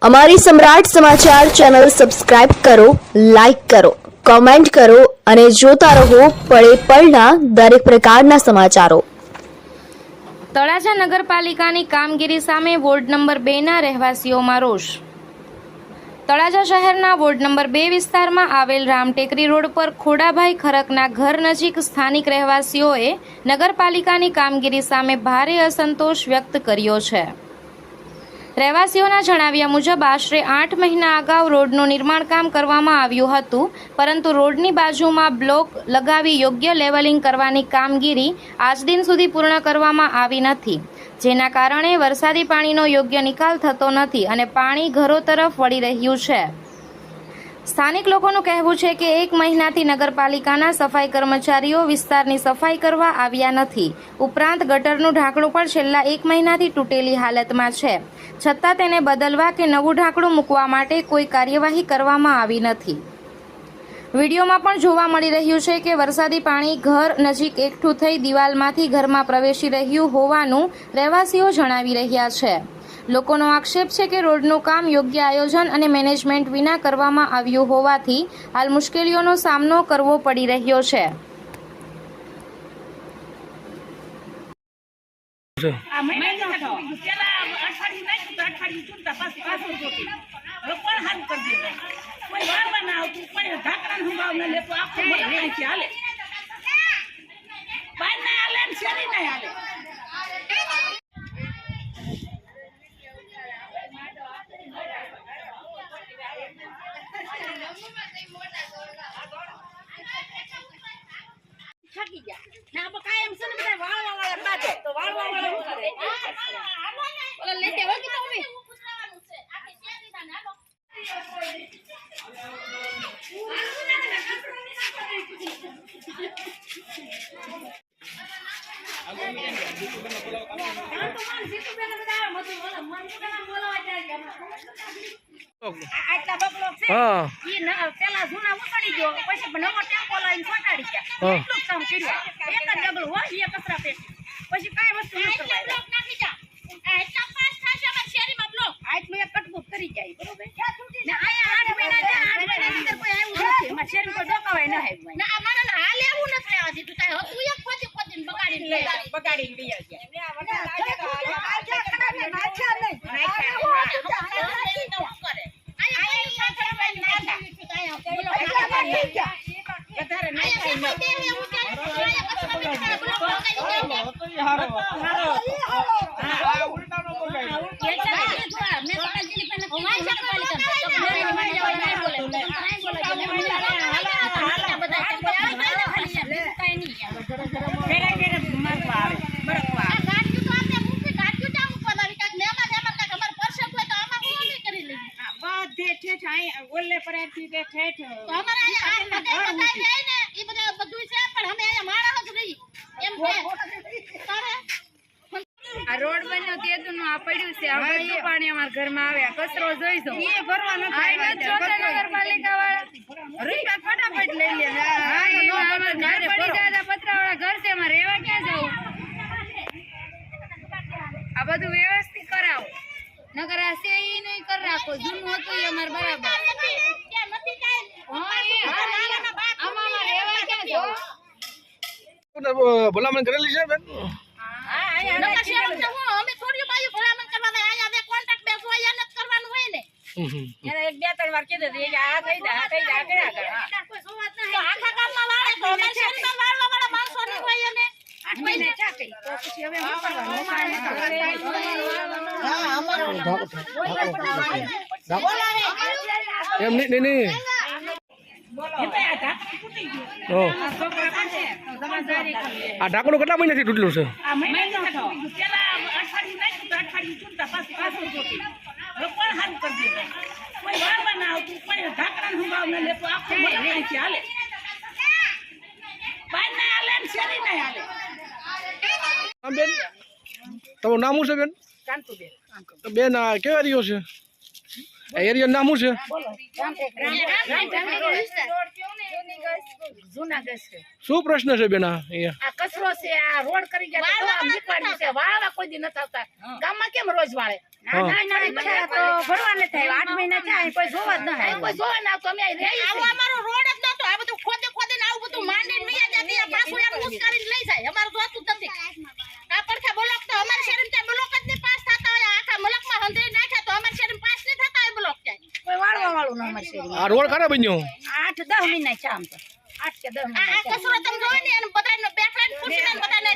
અમારી સમ્રાટ સમાચાર ચેનલ સબસ્ક્રાઇબ કરો, લાઇક કરો, કોમેન્ટ કરો અને જોતા રહો પળે પળના દરેક પ્રકારના સમાચારો। તળાજા નગરપાલિકાની કામગીરી સામે વોર્ડ નંબર 2ના રહેવાસીઓમાં રોષ। તળાજા શહેરના વોર્ડ નંબર 2 વિસ્તારમાં આવેલ રામટેકરી રોડ પર ખોડાભાઈ ખરકના ઘર નજીક સ્થાનિક રહેવાસીઓએ નગરપાલિકાની કામગીરી સામે ભારે અસંતોષ વ્યક્ત કર્યો છે। રહેવાસીઓના જણાવ્યા મુજબ આશરે 8 મહિના અગાઉ રોડનું નિર્માણ કામ કરવામાં આવ્યું હતું, પરંતુ રોડની બાજુમાં બ્લોક લગાવી યોગ્ય લેવલિંગ કરવાની કામગીરી આજ દિન સુધી પૂર્ણ કરવામાં આવી નથી, જેના કારણે વરસાદી પાણીનો યોગ્ય નિકાલ થતો નથી અને પાણી ઘરો તરફ વળી રહ્યું છે। સ્થાનિક લોકોનું કહેવું છે કે 1 મહિનાથી નગરપાલિકાના સફાઈ કર્મચારીઓ વિસ્તારની સફાઈ કરવા આવ્યા નથી, ઉપરાંત ગટરનું ઢાંકણું પણ છેલ્લા 1 મહિનાથી તૂટેલી હાલતમાં છે, છતાં તેને બદલવા કે નવું ઢાંકણું મૂકવા માટે કોઈ કાર્યવાહી કરવામાં આવી નથી। વિડીયોમાં પણ જોવા મળી રહ્યું છે કે વરસાદી પાણી ઘર નજીક એકઠું થઈ દિવાલમાંથી ઘરમાં પ્રવેશી રહ્યું હોવાનું રહેવાસીઓ જણાવી રહ્યા છે। લોકોનો આક્ષેપ છે કે રોડનું કામ યોગ્ય આયોજન અને મેનેજમેન્ટ વિના કરવામાં આવ્યું હોવાથી હાલ મુશ્કેલીઓનો સામનો કરવો પડી રહ્યો છે। થાકી ગયા ના આપણે કાયમ છે ને બધા વાળવા વાળા બાજે તો વાળવા વાળા શું કરે ઓલા લેતે હોય કે તમે પૂછવાનું છે આખી શેરી દાને હાલો આટલા બકલો છે ઈ પેલા જૂના ઉતડી ગયો પછી નવો ટેમ્પો લઈને ફટાડી ગયા એટલું કામ કર્યું એક જ ડગલું હોય એ કચરા પેટી પછી કાઈ વસ્તુ ન કરવાય બ્લોક નાખી જા એટલા પાસ થાશે અમાર શેરીમાં બ્લોક આટલું એક કટકું કરી જાય બરોબર ને આયા 8 મહિના છે 8 મહિના અંદર કોઈ આવ્યું નથી અમાર શેરી કોઈ ડોકાવાય ન આવ્યું ના અમારે હાલ એવું નથી લેવા દીધું તાય હતું એક ખોદી ખોદીને બગાડીને લઈ ગયા ઓલે પરથી તે ઠેઠ અમારે આ બધા જાય ને ઈ બધા બધું છે પણ અમે અહીંયા માણસ જ રહી એમ કે તારે આ રોડ બન્યો તેનું આ પડ્યું છે આ બધું પાણી અમાર ઘરમાં આવ્યા કચરો જોઈ જો એ ભરવા નથી આવ્યા નગરપાલિકા વાળા રૂપિયા ફટાફટ લઈ લે હા અમાર ઘર પડી જાય પતરાવાળા ઘર છે અમાર રહેવા ક્યાં જવું આ બધું વ્યવસ્થિત કરાવો નગર આ છે ઈ નહીં કર રાખો જૂનું હતું એ અમાર બરાબર ભલામણ કરેલી છે બેન અમે થોડી બાજુ ભલામણ કરવા આયા બે કોન્ટ્રાક્ટ બેસ હોય એને કરવાનું હોય ને એને એક બે ત્રણ વાર કીધું કે આ થઈ જા કર્યા કોઈ સુવાત નહીં તો આખા ગામમાં વાળે તો અમે શેરીમાં વાળવા વાળા માણસો નહીં હોય એને 8 મહિને ચાકી તો પછી હવે હું કરવાનું હા અમારો એમ નહીં આ ઢાંકણું કેટલા મહિનાથી તૂટેલું છે બેન તમારું નામ શું છે બેન બેન કેવા રહ્યો છે એરિયા નામ શું છે શું પ્રશ્ન છે બેન અહીંયા કચરો છે આ રોડ કરી ગયા તો નીકળ્યું છે વાળવા કોઈ દી નથી આવતા ગામમાં કેમ રોજ વાળે તો ભરવા નથી આવ્યા મહિના થયા કોઈ જોવા જ ન આવ્યું. કોઈ જોવા ના આવતું. અમે અહીં રહીએ છીએ. આવો અમારો રોડ જ નતો. આ બધું ખોદે ખોદીને આવું બધું માંડીને વયા જતી. આ પાછું એમ ઉચકારીને લઈ જાય. અમારે જોતું જ નથી. આ પડખા બ્લોક તો અમારા શહેરમાં ત્યાં બ્લોક જ નહીં પાસ થતા હોય. આખા મલકમાં હંધરી નાખ્યા તો અમારા શહેરમાં પાસ નહીં થતા હોય બ્લોક ક્યાંય. કોઈ વાળવા વાળું ના અમારી શેરીમાં. આ રોડ ક્યારે બન્યો? 8-10 મહિના છે આમ તો. 8 કે 10 આ મહિના છે. કચરો તમે જોઈ ને એને બધાને બેઠાને પૂછીને બધાને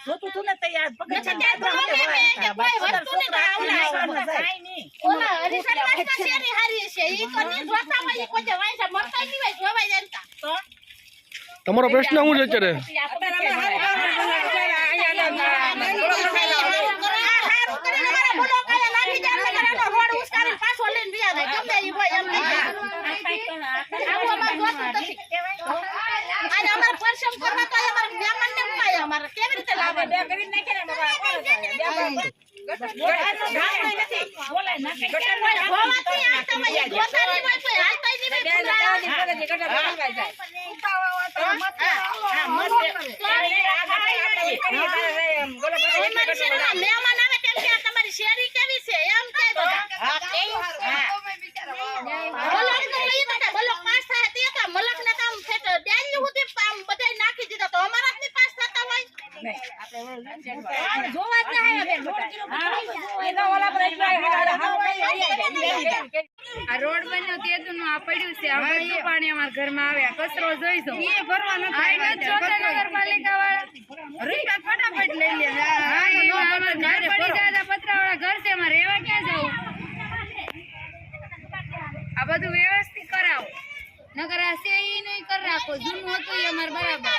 જોતું તું ને તૈયાર પગથિયાં ત્યાં તો અમે કોઈ વસ્તુ નહીં આવલા. જાય નહીં. ઓલા હરિસરવાસના શેરી હારી છે. ઈ તો નહીં જોતા હોય. ઈ કોઈ વાંચા મરતા નહીં હોય. જોવાય જાય ને તા. તમારો પ્રશ્ન શું છે અત્યારે? કેવી રીતે લાવે? મહેમાન આવે તેમ કે તમારી શેરી કેવી છે એમ કે બધા મલક નું લઈ બેઠા. મલક પાસ થાય તે કા મલક ને કામ ખેત ડેન્યુ સુધી બધાય નાખી દીધા તો અમારા જ નહીં પાસ થતા હોય. જોવા જ ના આવ્યા બેન. આ રોડ બન્યો તેનું આ પડ્યું છે. આ બધું પાણી અમારા ઘરમાં આવે. આ કચરો જોઈ દો. એ ભરવાનો થાય. નગરપાલિકા વાળા રૂપિયા ફટાફટ લઈ લે. અમારા ઘર પડી જાય. પતરાવાળા ઘર છે. અમારે રહેવા ક્યાં જવું? આ બધું વ્યવસ્થિત કરાવો. નગર આ છે એ નહીં કરી રાખો. જૂનું હતું એ અમારે બરાબર.